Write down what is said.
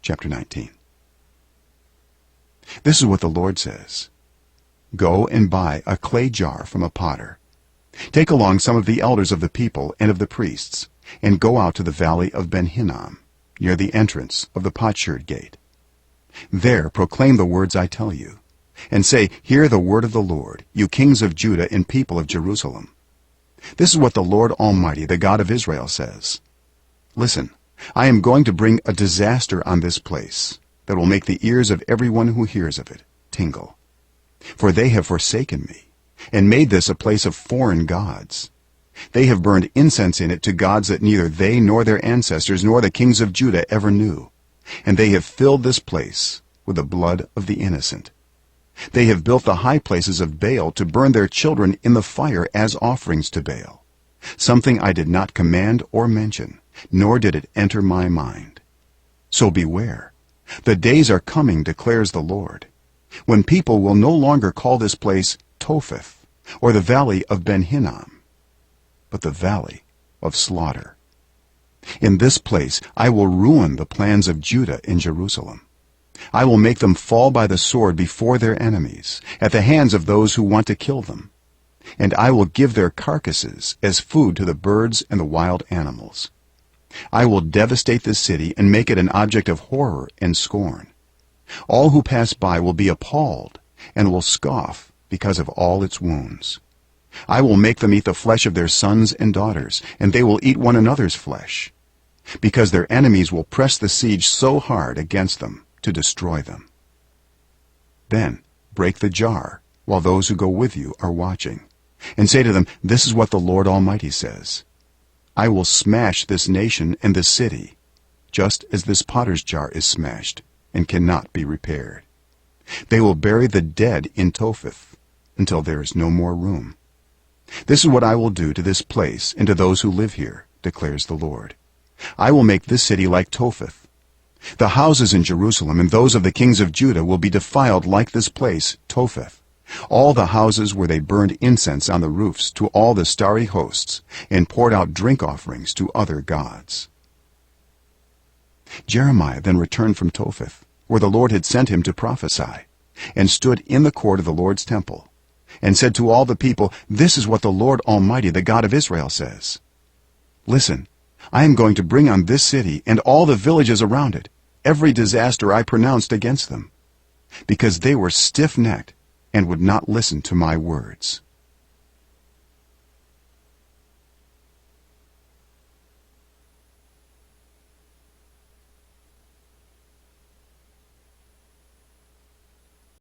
chapter 19. This is what the Lord says: Go and buy a clay jar from a potter. Take along some of the elders of the people and of the priests, and go out to the valley of Ben-Hinnom, near the entrance of the potsherd gate. There proclaim the words I tell you, and say, Hear the word of the Lord, you kings of Judah and people of Jerusalem. This is what the Lord Almighty, the God of Israel, says: Listen, I am going to bring a disaster on this place that will make the ears of everyone who hears of it tingle. For they have forsaken me, and made this a place of foreign gods. They have burned incense in it to gods that neither they nor their ancestors nor the kings of Judah ever knew, and they have filled this place with the blood of the innocent. They have built the high places of Baal to burn their children in the fire as offerings to Baal, something I did not command or mention, nor did it enter my mind. So beware, the days are coming, declares the Lord, when people will no longer call this place Topheth, or the valley of Ben-Hinnom, but the valley of slaughter. In this place I will ruin the plans of Judah in Jerusalem. I will make them fall by the sword before their enemies, at the hands of those who want to kill them, and I will give their carcasses as food to the birds and the wild animals. I will devastate this city and make it an object of horror and scorn. All who pass by will be appalled and will scoff because of all its wounds. I will make them eat the flesh of their sons and daughters, and they will eat one another's flesh, because their enemies will press the siege so hard against them to destroy them. Then break the jar while those who go with you are watching, and say to them, This is what the Lord Almighty says: I will smash this nation and this city, just as this potter's jar is smashed and cannot be repaired. They will bury the dead in Topheth until there is no more room. This is what I will do to this place and to those who live here, declares the Lord. I will make this city like Topheth. The houses in Jerusalem and those of the kings of Judah will be defiled like this place, Topheth, all the houses where they burned incense on the roofs to all the starry hosts and poured out drink offerings to other gods. Jeremiah then returned from Topheth, where the Lord had sent him to prophesy, and stood in the court of the Lord's temple, and said to all the people, This is what the Lord Almighty, the God of Israel, says: Listen, I am going to bring on this city and all the villages around it every disaster I pronounced against them, because they were stiff-necked and would not listen to my words.